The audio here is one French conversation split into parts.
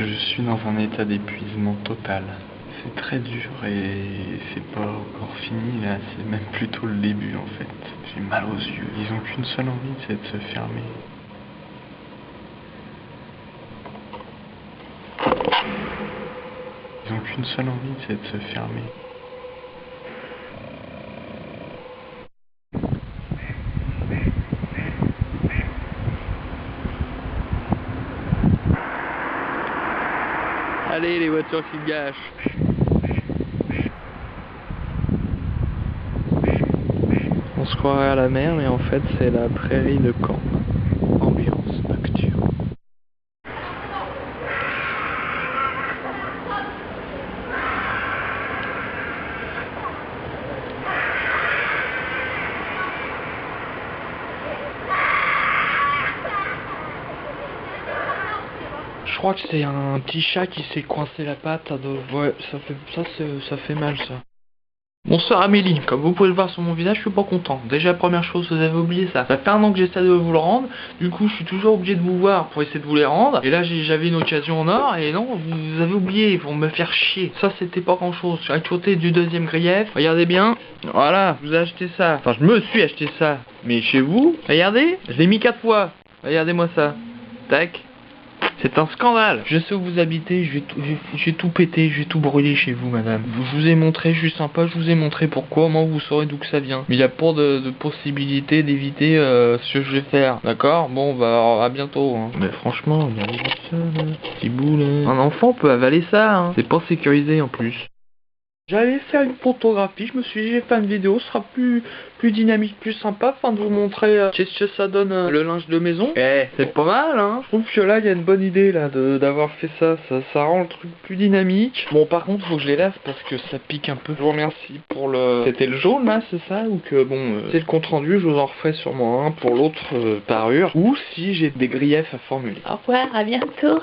Je suis dans un état d'épuisement total. C'est très dur et c'est pas encore fini là, c'est même plutôt le début en fait. J'ai mal aux yeux. Ils ont qu'une seule envie, c'est de se fermer. Ils ont qu'une seule envie, c'est de se fermer. Allez les voitures qui gâchent. On se croirait à la mer mais en fait c'est la prairie de Caen. Ambiance nocturne. Je crois que c'est un petit chat qui s'est coincé la patte. Ouais, ça fait mal ça. Bonsoir Amélie, comme vous pouvez le voir sur mon visage, je suis pas content. Déjà première chose, vous avez oublié ça. Ça fait un an que j'essaie de vous le rendre, du coup je suis toujours obligé de vous voir pour essayer de vous les rendre. Et là j'avais une occasion en or, et non, vous avez oublié pour me faire chier. Ça c'était pas grand chose, à côté du deuxième grief. Regardez bien, voilà, je vous ai acheté ça. Enfin je me suis acheté ça, mais chez vous, regardez, je l'ai mis 4 fois. Regardez-moi ça, tac. C'est un scandale. Je sais où vous habitez, je vais tout péter, je vais tout brûler chez vous, madame. Je vous ai montré, je suis sympa, je vous ai montré pourquoi, moi vous saurez d'où que ça vient. Mais il y a pas de possibilité d'éviter ce que je vais faire, d'accord? Bon, bah à bientôt. Hein. Mais franchement, regardez ça, là. Petit bout, là. Un enfant peut avaler ça, hein. C'est pas sécurisé en plus. J'allais faire une photographie, je me suis dit, j'ai fait une vidéo, ce sera plus dynamique, plus sympa, afin de vous montrer qu'est-ce que ça donne le linge de maison. Eh, c'est pas mal, hein. Je trouve que là, il y a une bonne idée, là, d'avoir fait ça. Ça rend le truc plus dynamique. Bon, par contre, faut que je les lave parce que ça pique un peu. Je vous remercie pour le... C'était le jaune, là, c'est ça? Ou que, bon, c'est le compte rendu, je vous en referai sûrement un pour l'autre parure. Ou si j'ai des griefs à formuler. Au revoir, à bientôt.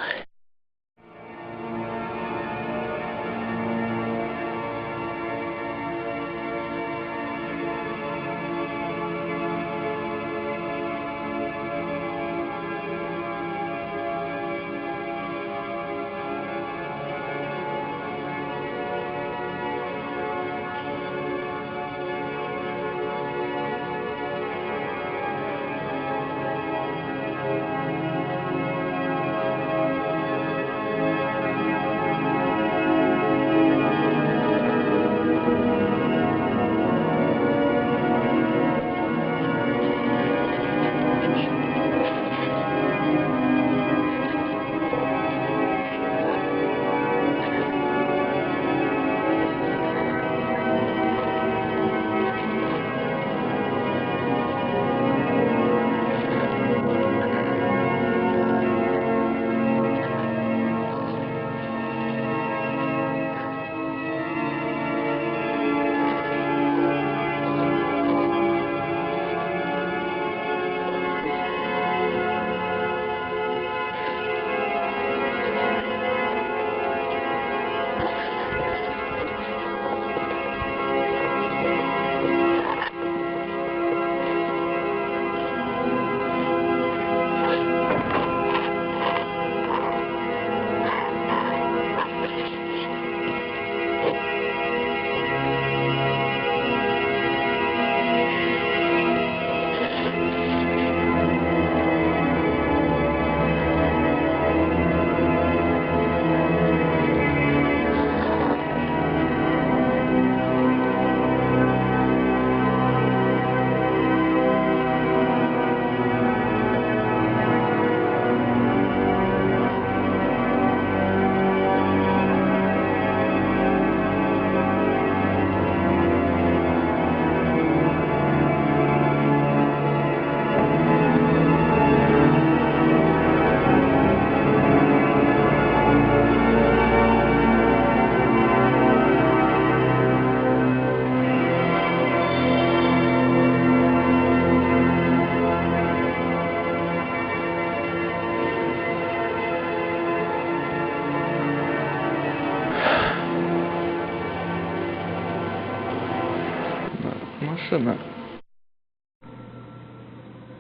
Chemin.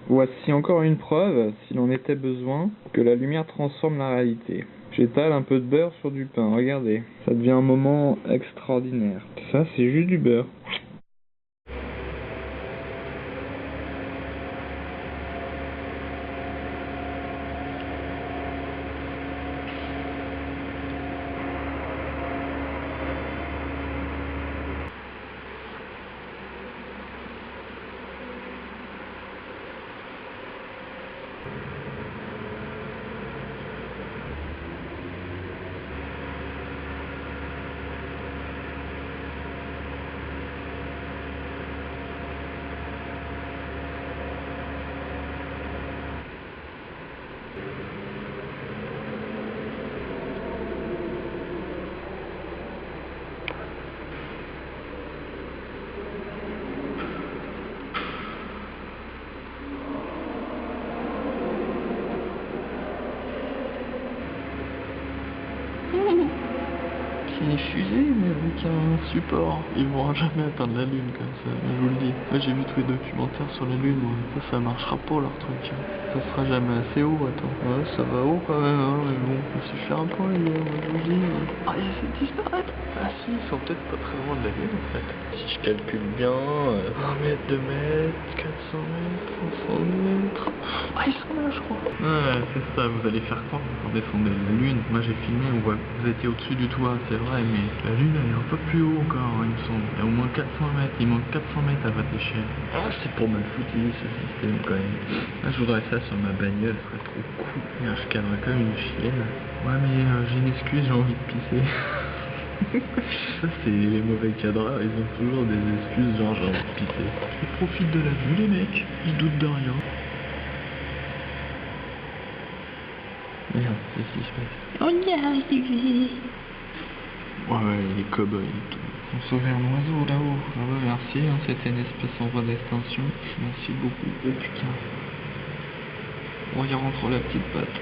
Voici encore une preuve, s'il en était besoin, que la lumière transforme la réalité. J'étale un peu de beurre sur du pain, regardez. Ça devient un moment extraordinaire. Ça, c'est juste du beurre. C'est une fusée, mais avec un support. Ils vont jamais atteindre la Lune comme ça, je vous le dis. Moi j'ai vu tous les documentaires sur la Lune, ouais. Ça marchera pas leur truc. Ça sera jamais assez haut, attends. Ouais, ça va haut quand même, hein, mais bon, on s'y fait un point, les gars, moi je vous le dis. Ah, ils essaient de disparaître. Ah si, ils sont peut-être pas très loin de la Lune en fait. Si je calcule bien, 1 mètre, 2 mètres, 400 mètres, 500 mètres... Ah, ils sont là, je crois. Ouais, c'est ça, vous allez faire quoi quand vous descendez la Lune? Moi j'ai filmé, on voit que vous étiez au-dessus du toit, c'est vrai, mais la Lune elle est un peu plus haut encore, il me semble. Il y a au moins 400 mètres, il manque 400 mètres à votre échelle. Ah, c'est pour mal foutu ce système quand même. Là, je voudrais ça sur ma bagnole, ce serait trop cool. Et je cadre comme une chienne. Ouais, mais j'ai une excuse, j'ai envie de pisser. Ça, c'est les mauvais cadreurs, ils ont toujours des excuses, genre j'ai envie de pisser. Ils profitent de la vue, les mecs, ils doutent de rien. Merde, qu'est-ce qui se passe? On y est arrivé. Ouais, les cow-boys et tout. On sauvait un oiseau là-haut. Ah bah merci, hein, c'était une espèce en voie d'extinction. Merci beaucoup. Oh putain. On y rentre la petite patte.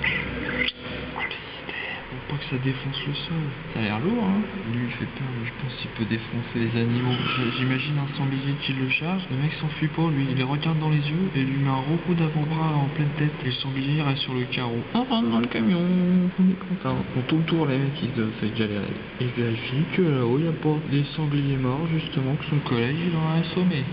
Oh le système. Faut pas que ça défonce le sol. Ça a l'air lourd, hein. Lui il fait peur, je pense qu'il peut défoncer les animaux. J'imagine un sanglier qui le charge. Le mec s'enfuit pas, lui il les regarde dans les yeux et lui met un gros coup d'avant-bras en pleine tête. Et le sanglier reste sur le carreau. On rentre dans le camion, on est content. On tourne le tour, les mecs ils doivent se galérer. Et je vérifie que là-haut il n'y a pas des sangliers morts justement que son collègue il en a assommé.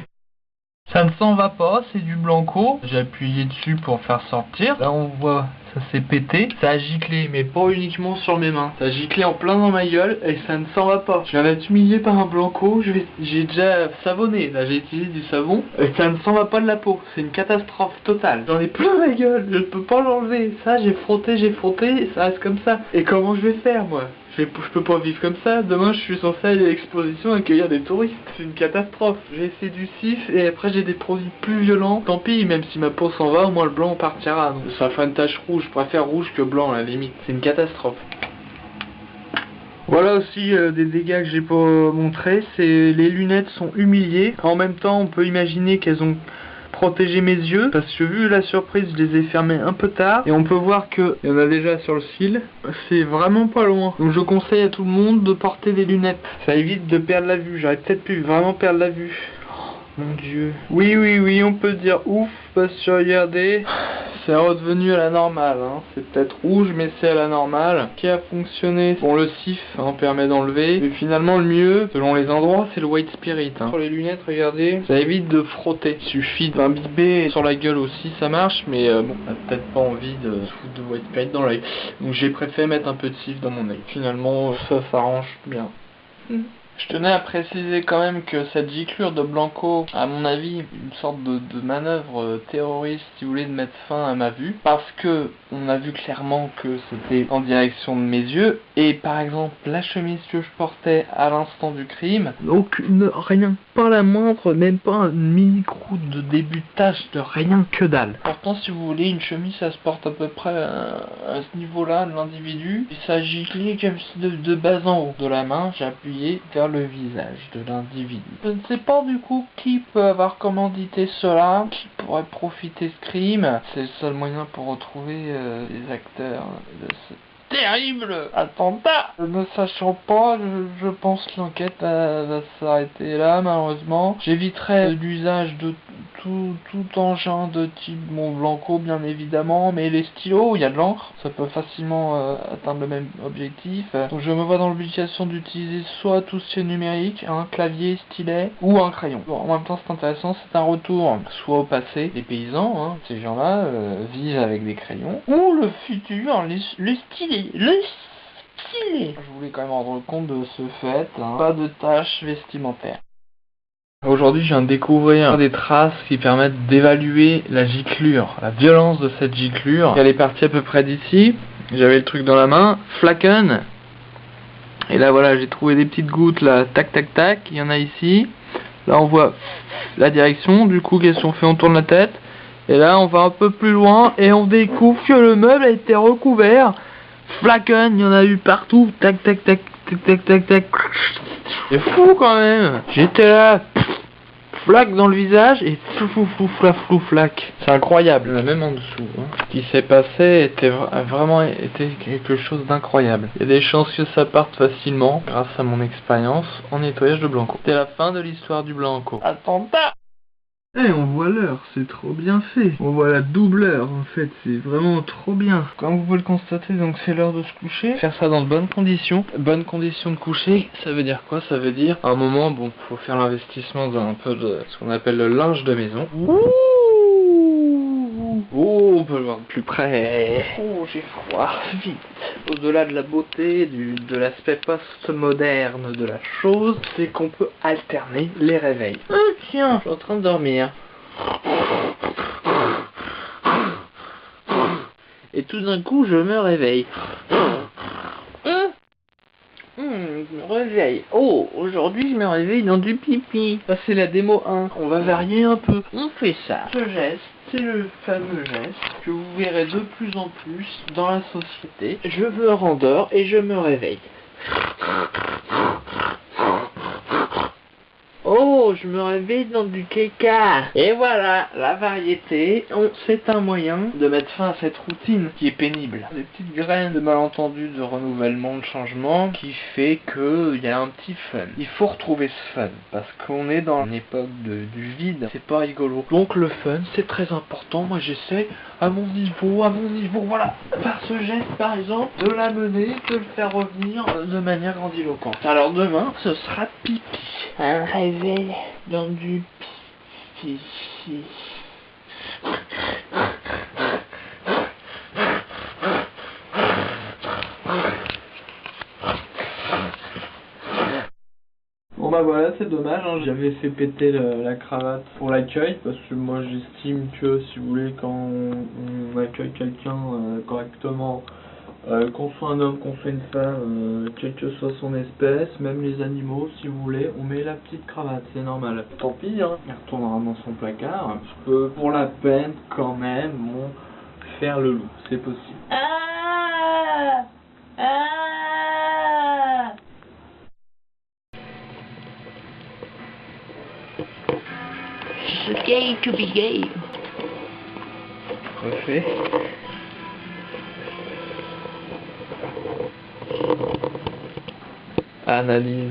Ça ne s'en va pas, c'est du blanco. J'ai appuyé dessus pour faire sortir. Là on voit, ça s'est pété. Ça a giclé, mais pas uniquement sur mes mains. Ça a giclé en plein dans ma gueule et ça ne s'en va pas. Je viens d'être humilié par un blanco, j'ai déjà savonné. Là j'ai utilisé du savon et ça ne s'en va pas de la peau. C'est une catastrophe totale. J'en ai plein la gueule, je ne peux pas l'enlever. Ça j'ai frotté, et ça reste comme ça. Et comment je vais faire moi? Je peux pas vivre comme ça, demain je suis censé aller à l'exposition accueillir des touristes. C'est une catastrophe. J'ai essayé du cif et après j'ai des produits plus violents. Tant pis, même si ma peau s'en va, au moins le blanc partira. Donc ça fera une tache rouge, je préfère rouge que blanc à la limite. C'est une catastrophe. Voilà aussi des dégâts que j'ai pas montrés, c'est les lunettes sont humiliées. En même temps, on peut imaginer qu'elles ont protégé mes yeux, parce que vu la surprise, je les ai fermés un peu tard. Et on peut voir que il y en a déjà sur le cil, c'est vraiment pas loin. Donc je conseille à tout le monde de porter des lunettes. Ça évite de perdre la vue, j'aurais peut-être pu vraiment perdre la vue. Mon dieu. Oui, on peut dire ouf, parce que regardez, c'est redevenu à la normale, hein. C'est peut-être rouge, mais c'est à la normale. Qui a fonctionné? Bon, le cif hein, permet d'enlever, mais finalement le mieux, selon les endroits, c'est le white spirit. Hein. Sur les lunettes, regardez, ça évite de frotter. Il suffit d'imbiber sur la gueule aussi, ça marche, mais bon, on a peut-être pas envie de foutre de white spirit dans l'œil. Donc j'ai préféré mettre un peu de cif dans mon œil. Finalement, ça s'arrange bien. Je tenais à préciser quand même que cette giclure de Blanco, à mon avis, une sorte de manœuvre terroriste, si vous voulez, de mettre fin à ma vue, parce que on a vu clairement que c'était en direction de mes yeux, et par exemple, la chemise que je portais à l'instant du crime, rien, pas la moindre, même pas un mini croûte de début de tache, de rien que dalle. Pourtant, si vous voulez, une chemise, ça se porte à peu près à ce niveau-là de l'individu, et ça giclait comme si de bas en haut. De la main, j'ai appuyé vers le visage de l'individu. Je ne sais pas du coup qui peut avoir commandité cela, qui pourrait profiter de ce crime. C'est le seul moyen pour retrouver les acteurs de ce terrible attentat. Ne sachant pas, je pense que l'enquête va s'arrêter là malheureusement. J'éviterai l'usage de tout engin de type Mont Blanco bien évidemment, mais les stylos, il y a de l'encre, ça peut facilement atteindre le même objectif. Donc je me vois dans l'obligation d'utiliser soit tout ce qui est numérique, un clavier, stylet ou un crayon. Bon, en même temps c'est intéressant, c'est un retour soit au passé, les paysans, hein, ces gens-là vivent avec des crayons, ou le futur, le stylet, stylé. Je voulais quand même rendre compte de ce fait, hein. Pas de tâches vestimentaires. Aujourd'hui, je viens de découvrir des traces qui permettent d'évaluer la giclure, la violence de cette giclure. Elle est partie à peu près d'ici. J'avais le truc dans la main, flacken. Et là, voilà, j'ai trouvé des petites gouttes là, tac, tac, tac. Il y en a ici. Là, on voit la direction. Du coup, qu'est-ce qu'on fait? On tourne la tête. Et là, on va un peu plus loin et on découvre que le meuble a été recouvert. Flacken, il y en a eu partout. Tac, tac, tac, tac, tac, tac, tac. C'est fou quand même. J'étais là, flac dans le visage et flou, flac. C'est incroyable. Même en dessous. Hein. Ce qui s'est passé était vraiment quelque chose d'incroyable. Il y a des chances que ça parte facilement grâce à mon expérience en nettoyage de Blanco. C'est la fin de l'histoire du Blanco. Attentat. Eh, on voit l'heure, c'est trop bien fait. On voit la double heure, en fait, c'est vraiment trop bien. Comme vous pouvez le constater, donc c'est l'heure de se coucher. Faire ça dans de bonnes conditions. Bonnes conditions de coucher, ça veut dire quoi? Ça veut dire, à un moment, bon, faut faire l'investissement dans un peu de ce qu'on appelle le linge de maison. Oh, on peut le voir de plus près. Oh, j'ai froid, vite. Au-delà de la beauté, de l'aspect post-moderne de la chose, c'est qu'on peut alterner les réveils. Ah, tiens, je suis en train de dormir. Et tout d'un coup, je me réveille. Je me réveille. Oh, aujourd'hui, je me réveille dans du pipi. Ça, c'est la démo 1. On va varier un peu. On fait ça. Ce geste, c'est le fameux geste que vous verrez de plus en plus dans la société. Je me rendors et je me réveille. Oh, je me réveille dans du caca. Et voilà, la variété, c'est un moyen de mettre fin à cette routine qui est pénible. Des petites graines de malentendu, de renouvellement, de changement qui fait qu'il y a un petit fun. Il faut retrouver ce fun parce qu'on est dans une époque du vide, c'est pas rigolo. Donc le fun, c'est très important. Moi j'essaie à mon niveau, voilà, par ce geste par exemple, de l'amener, de le faire revenir de manière grandiloquente. Alors demain, ce sera pipi. Un réveil dans du pipi. Bon bah voilà, c'est dommage, hein. J'avais fait péter la cravate pour l'accueil, parce que moi j'estime que si vous voulez, quand on accueille quelqu'un correctement, qu'on soit un homme, qu'on soit une femme, quelle que soit son espèce, même les animaux si vous voulez, on met la petite cravate, c'est normal. Tant pis, hein, il retournera dans son placard, je peux pour la peine quand même faire le loup, c'est possible. It's gay to be gay. Refait. Analyse.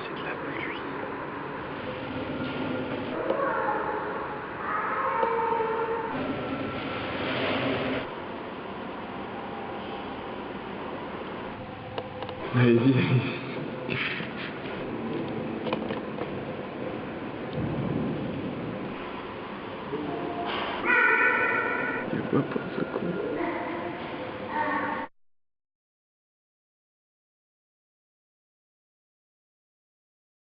C'est de la pluie. Allez-y. Il voit pas ce con.